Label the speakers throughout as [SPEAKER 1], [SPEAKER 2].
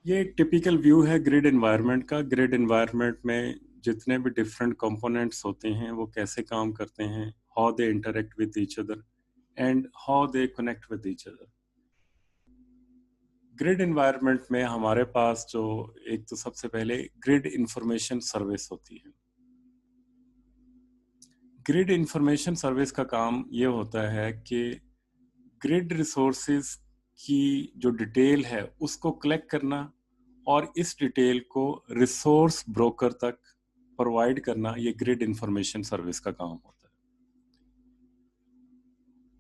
[SPEAKER 1] ये एक typical view है ग्रिड एनवायरनमेंट का। ग्रिड एनवायरनमेंट में जितने भी डिफरेंट कंपोनेंट्स होते हैं वो कैसे काम करते हैं, how they interact with each other and how they connect with each other. Grid environment में हमारे पास जो एक तो सबसे पहले ग्रिड इंफॉर्मेशन सर्विस होती है। ग्रिड इंफॉर्मेशन सर्विस का काम ये होता है कि ग्रिड रिसोर्सेज की जो डिटेल है उसको कलेक्ट करना और इस डिटेल को रिसोर्स ब्रोकर तक प्रोवाइड करना, ये ग्रिड इंफॉर्मेशन सर्विस का काम होता है।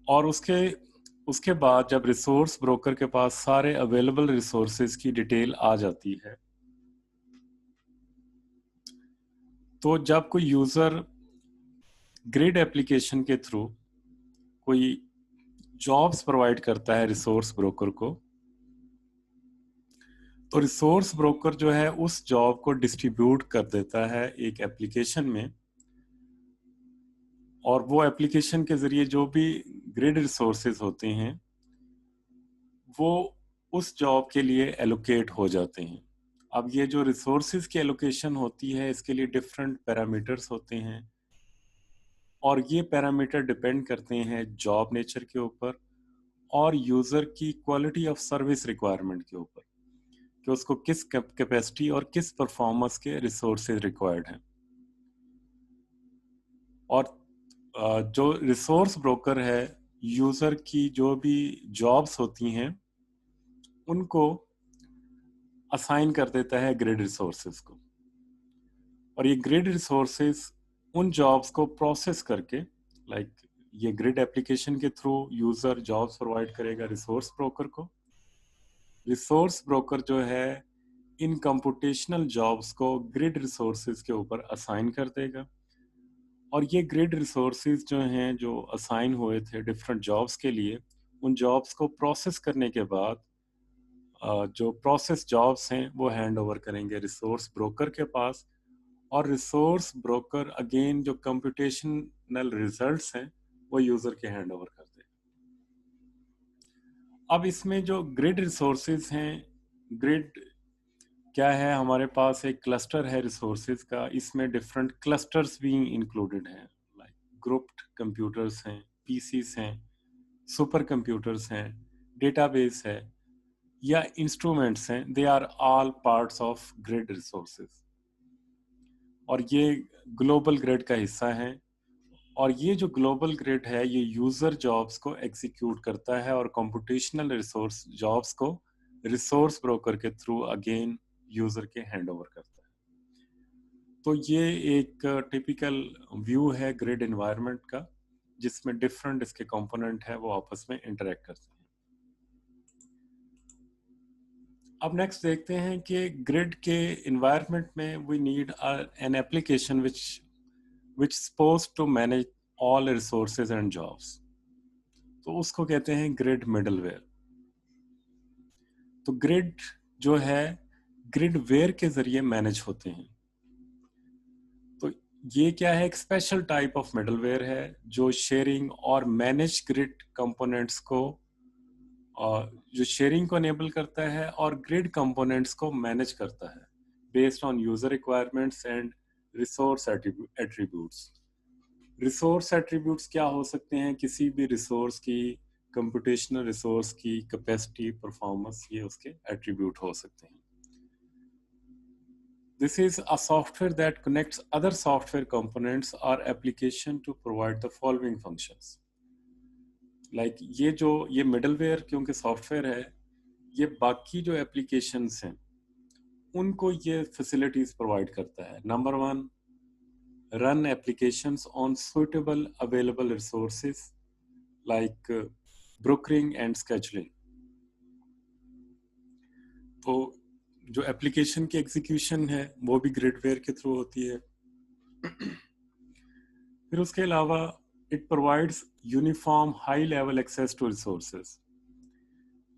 [SPEAKER 1] और उसके बाद जब रिसोर्स ब्रोकर के पास सारे अवेलेबल रिसोर्सेज की डिटेल आ जाती है, तो जब कोई यूजर ग्रिड एप्लीकेशन के थ्रू कोई जॉब्स प्रोवाइड करता है रिसोर्स ब्रोकर को, तो रिसोर्स ब्रोकर जो है उस जॉब को डिस्ट्रीब्यूट कर देता है एक एप्लीकेशन में, और वो एप्लीकेशन के जरिए जो भी ग्रिड रिसोर्सेज होते हैं वो उस जॉब के लिए एलोकेट हो जाते हैं। अब ये जो रिसोर्सेज की एलोकेशन होती है इसके लिए डिफरेंट पैरामीटर्स होते हैं, और ये पैरामीटर डिपेंड करते हैं जॉब नेचर के ऊपर और यूजर की क्वालिटी ऑफ सर्विस रिक्वायरमेंट के ऊपर, कि उसको किस कैपेसिटी और किस परफॉर्मेंस के रिसोर्सेज रिक्वायर्ड हैं। और जो रिसोर्स ब्रोकर है, यूजर की जो भी जॉब्स होती हैं उनको असाइन कर देता है ग्रिड रिसोर्सेज को, और ये ग्रिड रिसोर्सेज उन जॉब्स को प्रोसेस करके, लाइक ये ग्रिड एप्लीकेशन के थ्रू यूजर जॉब्स प्रोवाइड करेगा रिसोर्स ब्रोकर को। रिसोर्स ब्रोकर जो है इन कंप्यूटेशनल जॉब्स को ग्रिड रिसोर्सेज के ऊपर असाइन कर देगा, और ये ग्रिड रिसोर्सेज जो हैं जो असाइन हुए थे डिफरेंट जॉब्स के लिए, उन जॉब्स को प्रोसेस करने के बाद जो प्रोसेस जॉब्स हैं वो हैंड ओवर करेंगे रिसोर्स ब्रोकर के पास, और रिसोर्स ब्रोकर अगेन जो कंप्यूटेशनल रिजल्ट्स हैं वो यूजर के हैंड ओवर कर देगा। अब इसमें जो ग्रिड रिसोर्सेज हैं, ग्रिड क्या है, हमारे पास एक क्लस्टर है रिसोर्सेज का, इसमें डिफरेंट क्लस्टर्स भी इंक्लूडेड हैं, लाइक ग्रुप्ड कंप्यूटर्स हैं, पीसीस हैं, सुपर कंप्यूटर्स हैं, डेटाबेस है या इंस्ट्रूमेंट्स हैं, they are all parts of grid resources, और ये ग्लोबल ग्रिड का हिस्सा है। और ये जो ग्लोबल ग्रिड है ये यूजर जॉब्स को एग्जीक्यूट करता है और कंप्यूटेशनल रिसोर्स जॉब्स को रिसोर्स ब्रोकर के थ्रू अगेन यूजर के हैंड ओवर करता है। तो ये एक टिपिकल व्यू है ग्रिड एनवायरनमेंट का, जिसमें डिफरेंट इसके कंपोनेंट है वो आपस में इंटरेक्ट करते हैं। अब नेक्स्ट देखते हैं कि ग्रिड के एनवायरनमेंट में we need an application which is supposed to manage all resources and jobs, तो उसको कहते हैं ग्रिड मिडलवेयर। तो ग्रिड जो है ग्रिड वेयर के जरिए मैनेज होते हैं। तो ये क्या है, एक स्पेशल टाइप ऑफ मिडलवेयर है जो शेयरिंग और मैनेज ग्रिड कंपोनेंट्स को जो शेयरिंग को एनेबल करता है और ग्रिड कंपोनेंट्स को मैनेज करता है based on user requirements and resource attributes. Resource attributes क्या हो सकते हैं, किसी भी रिसोर्स की, कंप्यूटेशनल रिसोर्स की कैपेसिटी, परफॉर्मेंस, ये उसके एट्रीब्यूट हो सकते हैं। This is a software that connects other software components or application to provide the following functions. Like ये मिडलवेयर क्योंकि सॉफ्टवेयर है, ये बाकी जो एप्लीकेशंस हैं उनको ये फैसिलिटीज प्रोवाइड करता है। Number 1, run applications on suitable available resources like brokering and scheduling। तो जो एप्लीकेशन की एग्जीक्यूशन है वो भी ग्रिडवेयर के थ्रू होती है। फिर उसके अलावा it provides uniform high level access to resources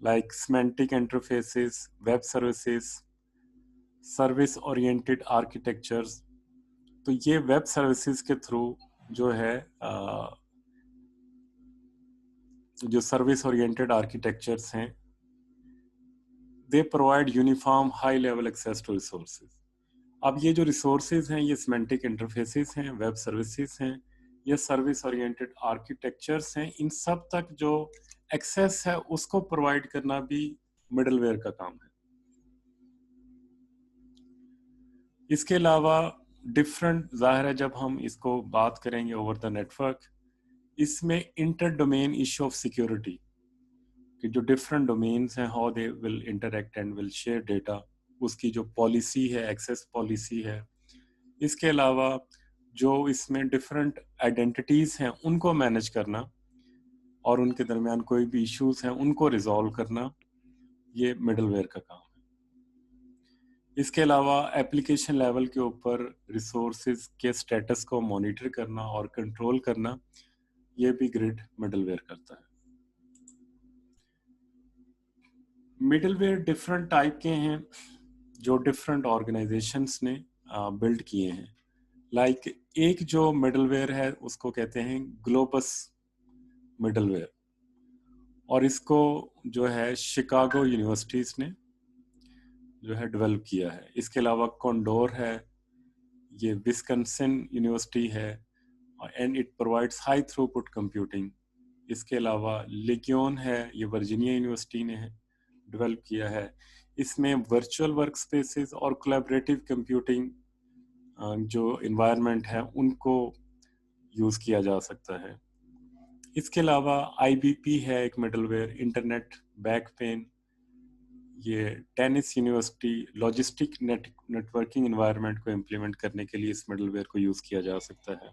[SPEAKER 1] like semantic interfaces, web services, service oriented architectures। तो ये वेब सर्विसेज के थ्रू जो है जो सर्विस ओरिएंटेड आर्किटेक्चर्स हैं, they provide uniform high level access to resources. अब ये जो रिसोर्सेज हैं, ये सिमेंटिक इंटरफेसेस हैं, वेब सर्विसेज हैं, ये सर्विस ओरिएंटेड आर्किटेक्चर्स हैं, इन सब तक जो एक्सेस है उसको प्रोवाइड करना भी मिडलवेयर का काम है। इसके अलावा डिफरेंट, ज़ाहिर है जब हम इसको बात करेंगे ओवर द नेटवर्क, इसमें inter domain issue of security कि जो डिफरेंट डोमेन्स हैं, how they will interact and will share data, उसकी जो पॉलिसी है, एक्सेस पॉलिसी है। इसके अलावा जो इसमें डिफरेंट आइडेंटिटीज़ हैं उनको मैनेज करना और उनके दरमियान कोई भी इश्यूज हैं उनको रिजॉल्व करना, ये मिडलवेयर का काम है। इसके अलावा एप्लीकेशन लेवल के ऊपर रिसोर्सेज के स्टेटस को मॉनिटर करना और कंट्रोल करना, ये भी ग्रिड मिडलवेयर करता है। मिडलवेयर डिफरेंट टाइप के हैं जो डिफरेंट ऑर्गेनाइजेशंस ने बिल्ड किए हैं। लाइक एक जो मिडलवेयर है उसको कहते हैं ग्लोबस मिडलवेयर, और इसको जो है शिकागो यूनिवर्सिटीज़ ने जो है डेवलप किया है। इसके अलावा कॉन्डोर है, ये विस्कंसिन यूनिवर्सिटी है, and it provides high throughput computing. इसके अलावा लिग्योन है, ये वर्जीनिया यूनिवर्सिटी ने डेवलप किया है। इसमें वर्चुअल वर्क स्पेसेस और कोलैबोरेटिव कंप्यूटिंग जो इन्वायरमेंट है उनको यूज़ किया जा सकता है। इसके अलावा IBP है एक मिडलवेयर, इंटरनेट बैकपेन, ये tennis university logistic networking environment को इम्प्लीमेंट करने के लिए इस मिडलवेयर को यूज़ किया जा सकता है।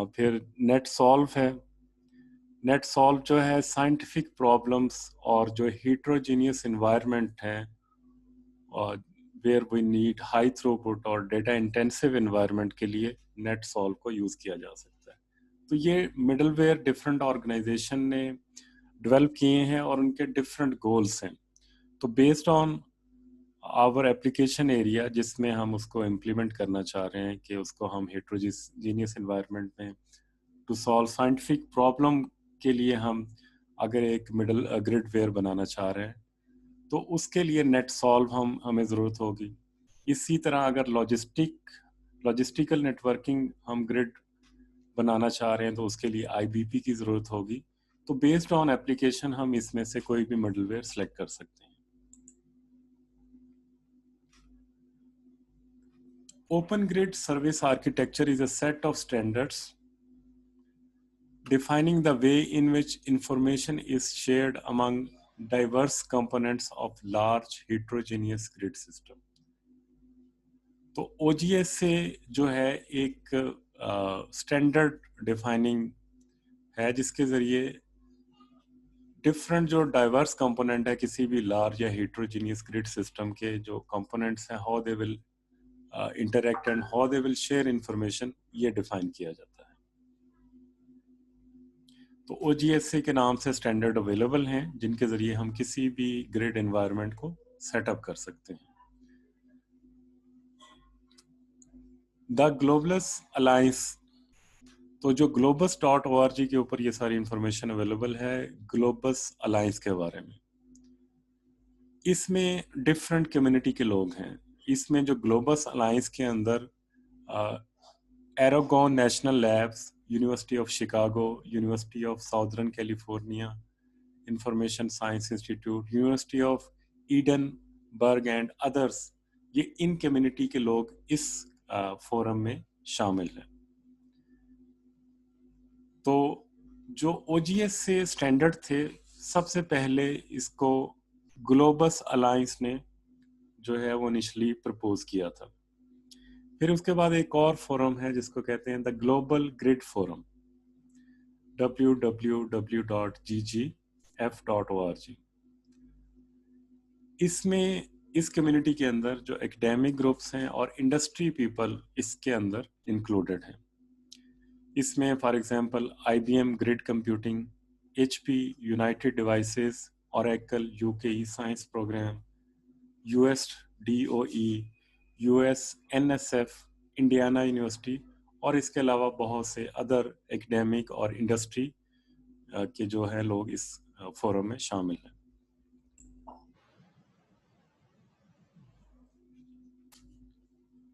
[SPEAKER 1] फिर नेट सॉल्व है। नेट सॉल्व जो है साइंटिफिक प्रॉब्लम्स और जो हेट्रोजीनियस इन्वायरमेंट है और where we need high throughput और डेटा इंटेंसिव इन्वायरमेंट के लिए नेट सॉल्व को यूज़ किया जा सकता है। तो ये मिडलवेयर डिफरेंट ऑर्गेनाइजेशन ने डेवलप किए हैं और उनके डिफरेंट गोल्स हैं। तो based on our application area जिसमें हम उसको इम्प्लीमेंट करना चाह रहे हैं कि उसको हम हेट्रोजीनियस इन्वायरमेंट में टू सॉल्व साइंटिफिक प्रॉब्लम के लिए हम अगर एक मिडल ग्रिड वेयर बनाना चाह रहे हैं तो उसके लिए नेट सॉल्व हमें ज़रूरत होगी। इसी तरह अगर लॉजिस्टिकल नेटवर्किंग हम ग्रिड बनाना चाह रहे हैं तो उसके लिए IBP की ज़रूरत होगी। तो बेस्ड ऑन एप्लीकेशन हम इसमें से कोई भी मिडलवेयर सेलेक्ट कर सकते हैं। Open Grid Service Architecture is a set of standards defining the way in which information is shared among diverse components of large heterogeneous grid system. तो OGS से जो है एक स्टैंडर्ड डिफाइनिंग है जिसके ज़रिए डिफरेंट जो डाइवर्स कंपोनेंट है किसी भी लार्ज या हेट्रोजीनियस ग्रिड सिस्टम के जो कंपोनेंट्स हैं, how they will interact and how they will share information, ये डिफाइन किया जाता है। तो OGSC के नाम से स्टैंडर्ड अवेलेबल हैं जिनके ज़रिए हम किसी भी ग्रिड एनवायरनमेंट को सेटअप कर सकते हैं। द ग्लोबलस अलायंस, तो जो globus.org के ऊपर ये सारी इंफॉर्मेशन अवेलेबल है ग्लोबस अलायंस के बारे में। इसमें डिफरेंट कम्युनिटी के लोग हैं। इसमें जो ग्लोबस अलायंस के अंदर Argonne national labs, university of Chicago, university of southern California, information science institute, university of Edinburgh and others, ये इन कम्युनिटी के लोग इस फोरम में शामिल हैं। तो जो OGS से स्टैंडर्ड थे, सबसे पहले इसको ग्लोबस अलायंस ने जो है वो इनिशियली प्रपोज किया था। फिर उसके बाद एक और फोरम है जिसको कहते हैं the global grid forum, www.ggf.org। इसमें इस कम्युनिटी के अंदर जो एकेडमिक ग्रुप्स हैं और इंडस्ट्री पीपल इसके अंदर इंक्लूडेड हैं। इसमें for example IBM grid computing, HP United Devices, Oracle UK Science Program, US DOE, US NSF, Indiana University और इसके अलावा बहुत से अदर एकेडमिक और इंडस्ट्री के जो है लोग इस फोरम में शामिल हैं।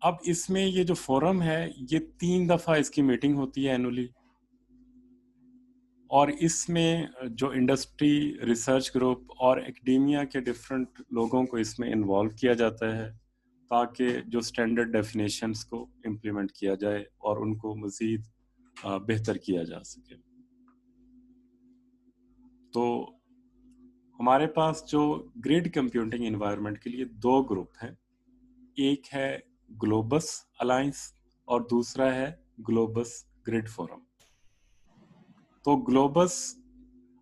[SPEAKER 1] अब इसमें ये जो फोरम है ये 3 दफ़ा इसकी मीटिंग होती है एनुअली, और इसमें जो इंडस्ट्री, रिसर्च ग्रुप और एकेडेमिया के डिफरेंट लोगों को इसमें इन्वॉल्व किया जाता है ताकि जो स्टैंडर्ड डेफिनेशंस को इम्प्लीमेंट किया जाए और उनको मज़ीद बेहतर किया जा सके। तो हमारे पास जो ग्रिड कंप्यूटिंग एनवायरनमेंट के लिए 2 ग्रुप हैं, एक है ग्लोबस अलायंस और दूसरा है ग्लोबस ग्रिड फोरम। तो ग्लोबस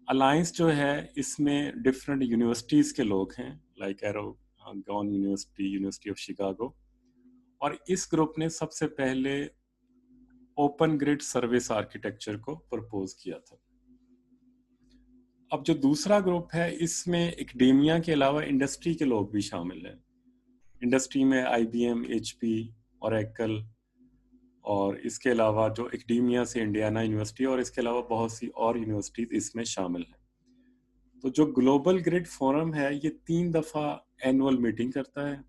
[SPEAKER 1] अलायंस जो है इसमें डिफरेंट यूनिवर्सिटीज़ के लोग हैं, like एरोगन university, university of Chicago, और इस ग्रुप ने सबसे पहले ओपन ग्रिड सर्विस आर्किटेक्चर को प्रपोज किया था। अब जो दूसरा ग्रुप है इसमें एकेडेमिया के अलावा इंडस्ट्री के लोग भी शामिल हैं। इंडस्ट्री में IBM, HP, ओरेकल, और इसके अलावा जो एकेडेमिया से इंडियाना यूनिवर्सिटी और इसके अलावा बहुत सी और यूनिवर्सिटीज इसमें शामिल हैं। तो जो ग्लोबल ग्रिड फोरम है ये 3 दफ़ा एनुअल मीटिंग करता है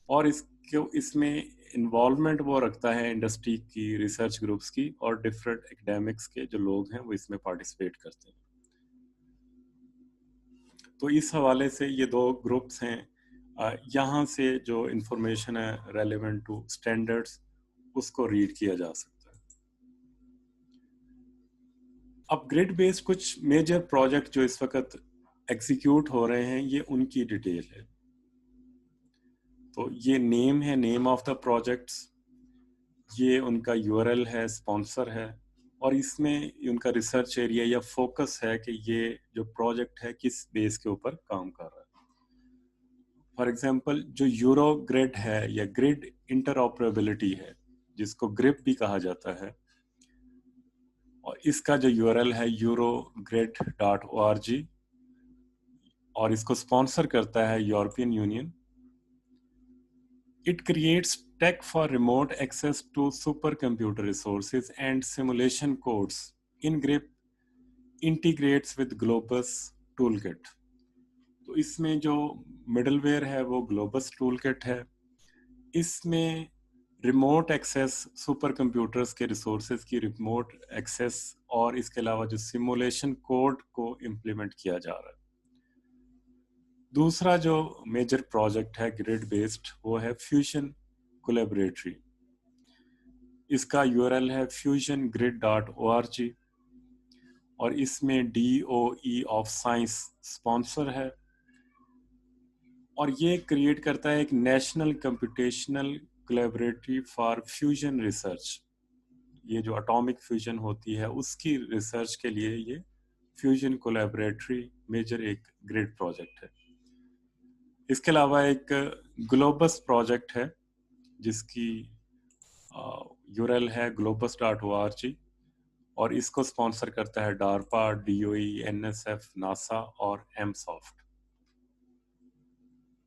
[SPEAKER 1] और इसमें इन्वॉल्वमेंट वो रखता है इंडस्ट्री की, रिसर्च ग्रुप्स की और डिफरेंट एकेडमिक्स के जो लोग हैं वो इसमें पार्टिसिपेट करते हैं। तो इस हवाले से ये 2 ग्रुप्स हैं। यहाँ से जो इंफॉर्मेशन है रेलेवेंट टू स्टैंडर्ड्स उसको रीड किया जा सकता है। अब ग्रिड बेस्ड कुछ मेजर प्रोजेक्ट जो इस वक्त एग्जीक्यूट हो रहे हैं ये उनकी डिटेल है। तो ये नेम है, नेम ऑफ द प्रोजेक्ट्स, ये उनका URL है, स्पॉन्सर है, और इसमें उनका रिसर्च एरिया या फोकस है कि ये जो प्रोजेक्ट है किस बेस के ऊपर काम कर रहा है। फॉर एग्जांपल जो यूरो ग्रिड है या ग्रिड इंटरऑपरेबिलिटी है जिसको ग्रिप भी कहा जाता है, और इसका जो URL है eurogrid.org, और इसको स्पॉन्सर करता है European union. It creates tech for remote access to supercomputer resources and simulation codes. In GRIP integrates with Globus Toolkit. तो इसमें जो मिडलवेयर है वो Globus Toolkit है। इसमें रिमोट एक्सेस, सुपर कंप्यूटर्स के रिसोर्सेज की रिमोट एक्सेस और इसके अलावा जो सिमुलेशन कोड को इम्प्लीमेंट किया जा रहा है। दूसरा जो मेजर प्रोजेक्ट है ग्रिड बेस्ड वो है फ्यूजन कोलैबोरेटरी। इसका URL है fusiongrid.org, और इसमें DOE ऑफ साइंस स्पॉन्सर है, और ये क्रिएट करता है एक national computational collaboratory for fusion research. ये जो एटॉमिक फ्यूजन होती है उसकी रिसर्च के लिए ये फ्यूजन कोलैबोरेटरी मेजर एक ग्रिड प्रोजेक्ट है। इसके अलावा एक ग्लोबस प्रोजेक्ट है जिसकी URL है globus.org, और इसको स्पॉन्सर करता है DARPA, DOE, NSF, NASA और MSoft।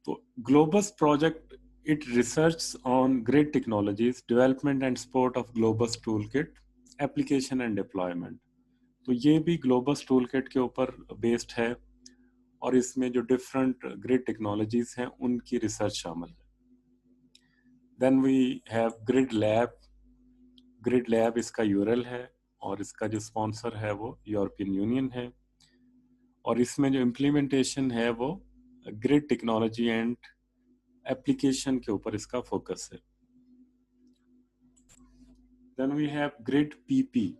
[SPEAKER 1] तो globus project it researches on grid technologies, development and support of Globus Toolkit, application and deployment। तो ये भी Globus Toolkit के ऊपर बेस्ड है और इसमें जो डिफरेंट ग्रिड टेक्नोलॉजीज हैं उनकी रिसर्च शामिल है। Then we have grid lab. Grid lab इसका URL है और इसका जो स्पॉन्सर है वो यूरोपियन यूनियन है, और इसमें जो इम्प्लीमेंटेशन है वो ग्रिड टेक्नोलॉजी एंड एप्लीकेशन के ऊपर इसका फोकस है। Then we have grid PP।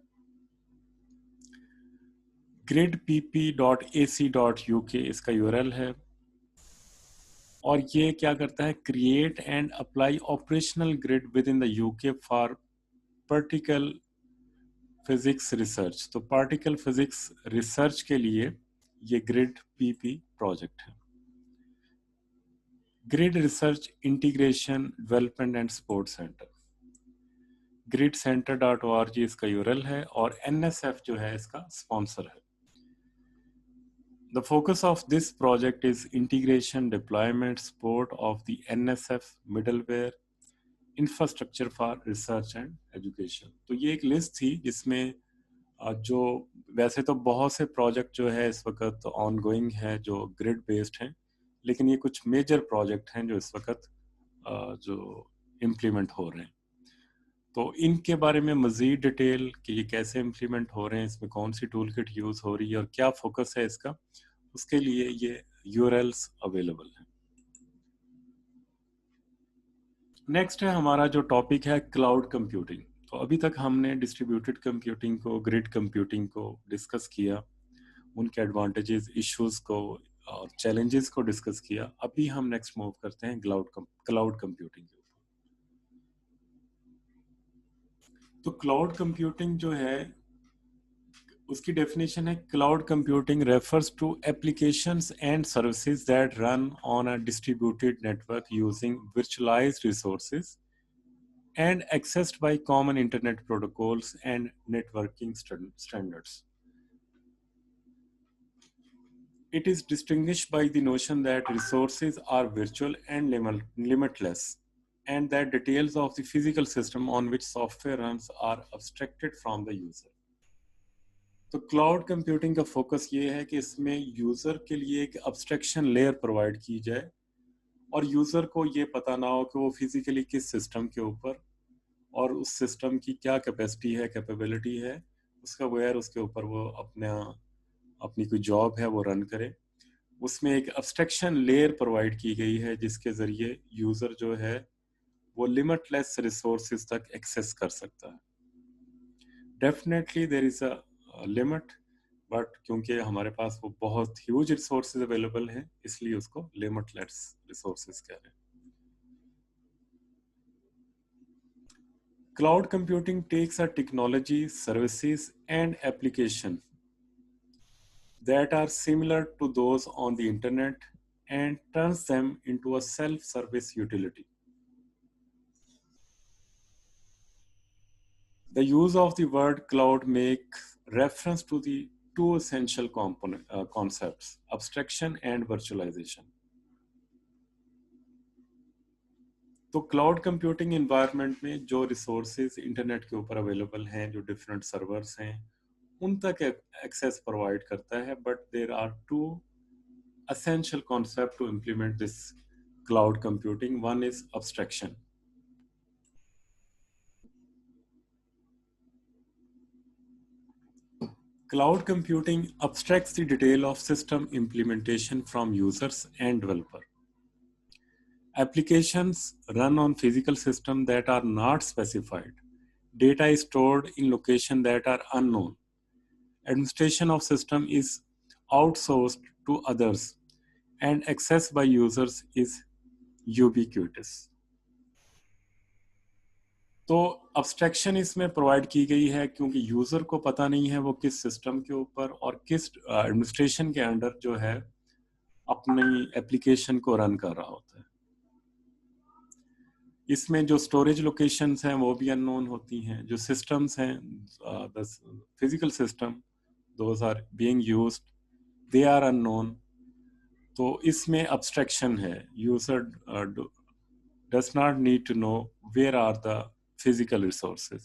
[SPEAKER 1] gridpp.ac.uk इसका URL है, और ये क्या करता है, create and apply operational grid with in the UK for particle physics research. तो पार्टिकल फिजिक्स रिसर्च के लिए ये ग्रिड PP प्रोजेक्ट है। Grid research integration development and support centre, gridcenter.org इसका URL है, और NSF जो है इसका स्पॉन्सर है। The focus of this project is integration, deployment, support of the NSF middleware infrastructure for research and education। तो ये एक लिस्ट थी जिसमें जो वैसे तो बहुत से प्रोजेक्ट जो है इस वक्त ऑन गोइंग है जो ग्रिड बेस्ड हैं, लेकिन ये कुछ मेजर प्रोजेक्ट हैं जो इस वक्त जो इम्प्लीमेंट हो रहे हैं। तो इनके बारे में मज़ीद डिटेल कि ये कैसे इम्प्लीमेंट हो रहे हैं, इसमें कौन सी टूल किट यूज़ हो रही है और क्या फोकस है इसका, उसके लिए ये यूआरएल्स अवेलेबल हैं। नेक्स्ट है हमारा जो टॉपिक है क्लाउड कंप्यूटिंग। तो अभी तक हमने डिस्ट्रीब्यूटेड कंप्यूटिंग को, ग्रिड कंप्यूटिंग को डिस्कस किया, उनके एडवांटेजेस, इश्यूज को और चैलेंजेस को डिस्कस किया। अभी हम नेक्स्ट मूव करते हैं क्लाउड कंप्यूटिंग के ऊपर। तो क्लाउड कंप्यूटिंग जो है उसकी डेफिनेशन है, cloud computing refers to applications and services that run on a distributed network using virtualized resources and accessed by common internet protocols and networking standards. It is distinguished by the notion that resources are virtual and limitless, and that details of the physical system on which software runs are abstracted from the user. तो cloud computing का focus ये है कि इसमें user के लिए एक abstraction layer provide की जाए और यूज़र को ये पता ना हो कि वो फिजिकली किस सिस्टम के ऊपर और उस सिस्टम की क्या कैपेसिटी है, कैपेबिलिटी है, उसका वेयर उसके ऊपर वो अपनी कोई जॉब है वो रन करे। उसमें एक abstraction लेयर प्रोवाइड की गई है जिसके ज़रिए यूज़र जो है वो लिमिटलेस रिसोर्सेज तक एक्सेस कर सकता है। Definitely there is a limit, but क्योंकि हमारे पास वो बहुत ह्यूज रिसोर्सेज अवेलेबल हैं, इसलिए उसको लिमिटलेस रिसोर्सेज कह रहे हैं। Cloud computing takes a technology, services, and application that are similar to those on the internet and turns them into a self-service utility. The use of the word cloud makes reference to the two essential concepts, abstraction and virtualization. तो cloud computing environment में जो resources internet के ऊपर available हैं, जो different servers हैं, उन तक एक्सेस प्रोवाइड करता है, but there are two essential concept to implement this cloud computing. One is abstraction. Cloud computing abstracts the detail of system implementation from users and developer. Applications run on physical systems that are not specified. Data is stored in locations that are unknown. Administration of system is outsourced to others, and access by users is ubiquitous. तो abstraction इसमें provide की गई है क्योंकि user को पता नहीं है वो किस सिस्टम के ऊपर और किस एडमिनिस्ट्रेशन के अंडर जो है अपनी एप्लीकेशन को रन कर रहा होता है। इसमें जो स्टोरेज लोकेशंस हैं वो भी अननोन होती हैं, जो सिस्टम्स हैं the physical system those are being used, they are unknown. तो इसमें अब्स्ट्रैक्शन है, user does not need to know where are the physical resources.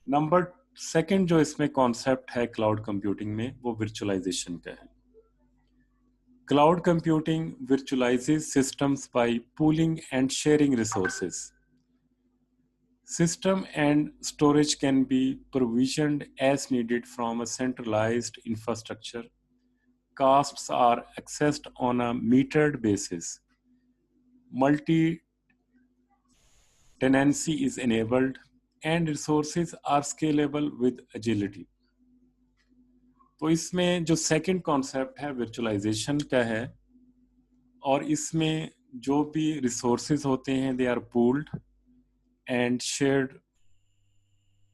[SPEAKER 1] Number second जो इसमें कॉन्सेप्ट है क्लाउड कंप्यूटिंग में वो वर्चुअलाइजेशन का है। Cloud computing virtualizes systems by pooling and sharing resources. System and storage can be provisioned as needed from a centralized infrastructure. Costs are accessed on a metered basis. Multi-tenancy is enabled and resources are scalable with agility. तो इसमें जो second concept है virtualisation का है और इसमें जो भी रिसोर्सेज होते हैं they are pooled and shared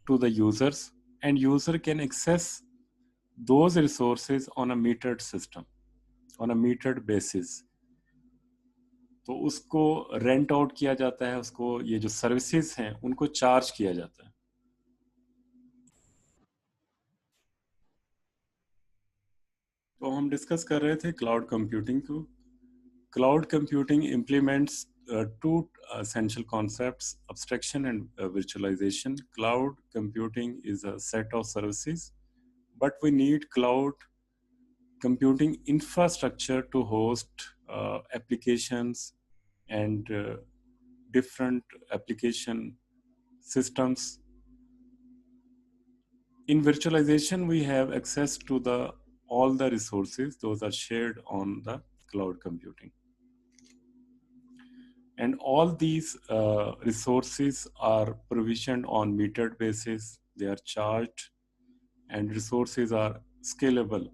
[SPEAKER 1] to the users and user can access those resources on a metered system, on a metered basis. तो उसको रेंट आउट किया जाता है, उसको ये जो सर्विसेज हैं उनको चार्ज किया जाता है। तो हम डिस्कस कर रहे थे क्लाउड कंप्यूटिंग को। Cloud computing implements two essential concepts: abstraction and virtualization. Cloud computing is a set of services, but we need cloud computing infrastructure to host applications and different application systems. In virtualization, we have access to all the resources. Those are shared on the cloud computing. And all these resources are provisioned on metered basis. They are charged, and resources are scalable.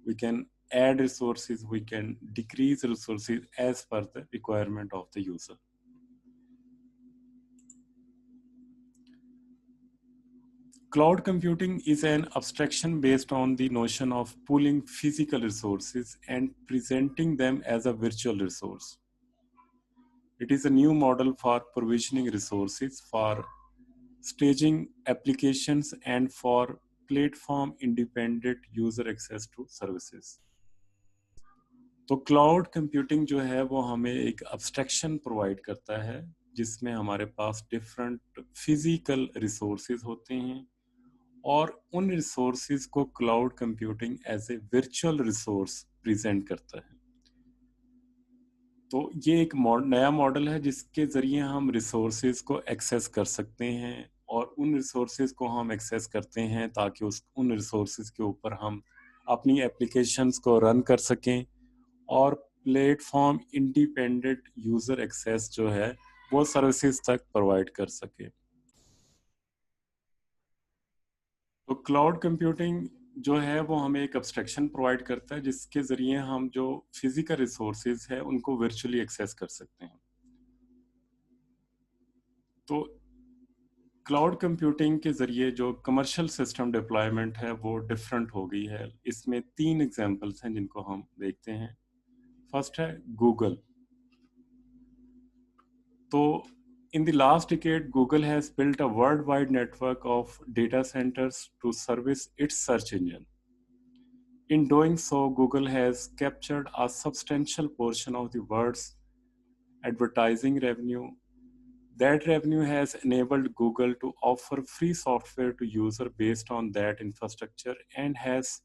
[SPEAKER 1] We can add resources, we can decrease resources as per the requirement of the user. Cloud computing is an abstraction based on the notion of pooling physical resources and presenting them as a virtual resource. It is a new model for provisioning resources, for staging applications, and for platform independent user access to services. तो cloud computing जो है वो हमें एक abstraction provide करता है जिसमें हमारे पास डिफरेंट फिजिकल रिसोर्सेज होते हैं और उन रिसोर्सेज को cloud computing as a virtual resource present करता है। तो ये एक नया मॉडल है जिसके ज़रिए हम रिसोर्सेज को एक्सेस कर सकते हैं और उन रिसोर्सेज को हम एक्सेस करते हैं ताकि उन रिसोर्सेज के ऊपर हम अपनी एप्लीकेशंस को रन कर सकें और प्लेटफॉर्म इंडिपेंडेंट यूज़र एक्सेस जो है वो सर्विसेज तक प्रोवाइड कर सके। तो क्लाउड कंप्यूटिंग जो है वो हमें एक एब्स्ट्रैक्शन प्रोवाइड करता है जिसके ज़रिए हम जो फिजिकल रिसोर्सेज है उनको वर्चुअली एक्सेस कर सकते हैं। तो क्लाउड कंप्यूटिंग के ज़रिए जो कमर्शियल सिस्टम डिप्लॉयमेंट है वो डिफरेंट हो गई है। इसमें 3 एग्जांपल्स हैं जिनको हम देखते हैं। फर्स्ट है गूगल। तो in the last decade, Google has built a worldwide network of data centers to service its search engine. In doing so, Google has captured a substantial portion of the world's advertising revenue. That revenue has enabled Google to offer free software to users based on that infrastructure and has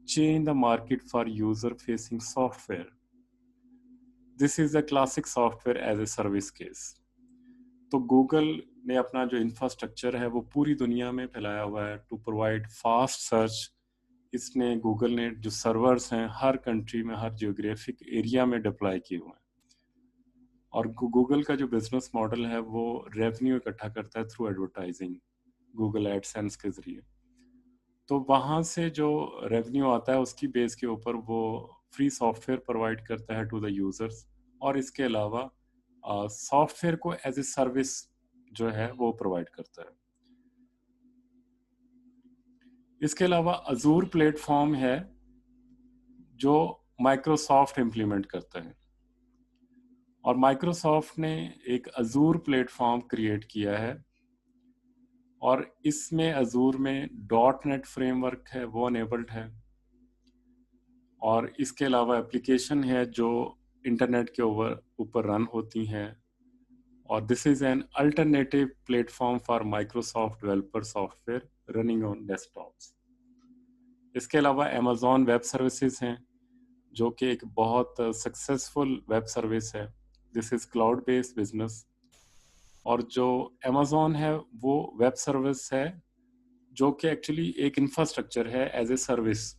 [SPEAKER 1] changed the market for user-facing software. This is a classic software as a service case. तो Google ने अपना जो infrastructure है वो पूरी दुनिया में फैलाया हुआ है टू प्रोवाइड फास्ट सर्च। इसने गूगल ने जो सर्वर्स हैं हर कंट्री में हर जियोग्राफिक एरिया में डिप्लॉय किए हुए हैं और गूगल का जो बिजनेस मॉडल है वो रेवेन्यू इकट्ठा करता है थ्रू एडवर्टाइजिंग गूगल एडसेंस के जरिए। तो वहाँ से जो रेवेन्यू आता है उसकी बेस के ऊपर वो फ्री सॉफ्टवेयर प्रोवाइड करता है टू द यूजर्स और इसके अलावा सॉफ्टवेयर को एज ए सर्विस जो है वो प्रोवाइड करता है। इसके अलावा अजूर प्लेटफॉर्म है जो माइक्रोसॉफ्ट इम्प्लीमेंट करता है और माइक्रोसॉफ्ट ने एक अजूर प्लेटफॉर्म क्रिएट किया है और इसमें अजूर में .NET फ्रेमवर्क है वो अनेबल्ड है और इसके अलावा एप्लीकेशन है जो इंटरनेट के ऊपर रन होती हैं और this is an alternative platform for Microsoft developer software running on desktops. इसके अलावा अमेज़न वेब सर्विसेज हैं जो कि एक बहुत सक्सेसफुल वेब सर्विस है। This is cloud based business और जो अमेज़न है वो वेब सर्विस है जो कि एक्चुअली एक इंफ्रास्ट्रक्चर है एज ए सर्विस